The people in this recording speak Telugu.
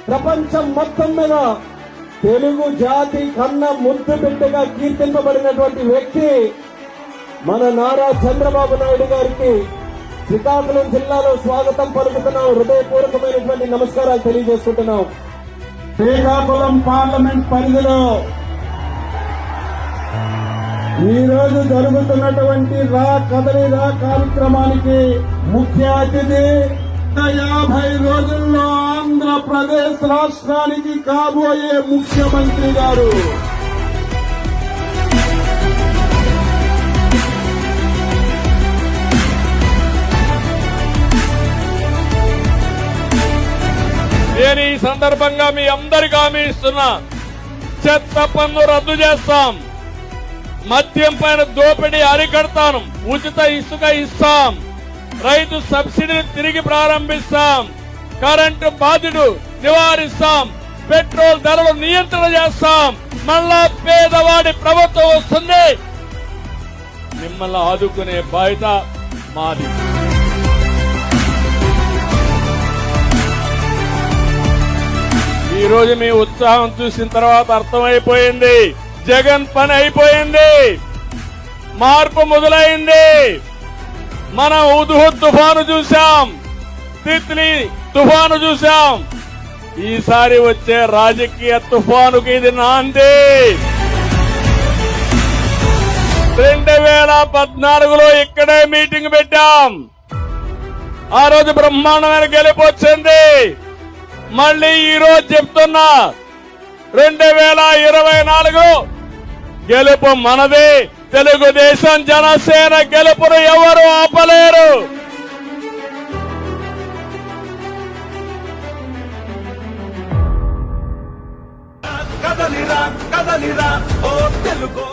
ప్రపంచం మొత్తం మీద తెలుగు జాతి కన్నా ముద్దు బిడ్డగా కీర్తింపబడినటువంటి వ్యక్తి మన నారా చంద్రబాబు నాయుడు గారికి శ్రీకాకుళం జిల్లాలో స్వాగతం పలుకుతున్నాం. హృదయపూర్వకమైనటువంటి నమస్కారాలు తెలియజేసుకుంటున్నాం. శ్రీకాకుళం పార్లమెంట్ పరిధిలో ఈ రోజు జరుగుతున్నటువంటి రా కదలి రా కార్యక్రమానికి ముఖ్య అతిథి 50 రోజుల్లో ఆంధ్రప్రదేశ్ రాష్ట్రానికి కాబోయే ముఖ్యమంత్రి గారు. నేను ఈ సందర్భంగా మీ అందరికీ హామీ ఇస్తున్నా, చెత్త పన్ను రద్దు చేస్తాం, మద్యం పైన దోపిడీ అరికడతాను, ఉచిత ఇసుక ఇస్తాం, రైతు సబ్సిడీని తిరిగి ప్రారంభిస్తాం, కరెంటు బాధ్యుడు నివారిస్తాం, పెట్రోల్ ధరలు నియంత్రణ చేస్తాం. మళ్ళా పేదవాడి ప్రభుత్వం వస్తుంది. మిమ్మల్ని ఆదుకునే బాధ్యత మాది. ఈ రోజు మీ ఉత్సాహం చూసిన తర్వాత అర్థమైపోయింది, జగన్ పని అయిపోయింది, మార్పు మొదలైంది. మనం హుద్హుద్ తుఫాను చూశాం, తిత్లీ తుఫాను చూశాం. ఈసారి వచ్చే రాజకీయ తుఫానుకి ఇది నాంది. 2014లో ఇక్కడే మీటింగ్ పెట్టాం. ఆ రోజు బ్రహ్మాండమైన గెలుపు వచ్చింది. మళ్లీ ఈ రోజు చెప్తున్నా, 2024 గెలుపు మనది. తెలుగుదేశం జనసేన గెలుపును ఎవరు ఆపలేరు. కదలిరా కదలిరా ఓ తెలుగు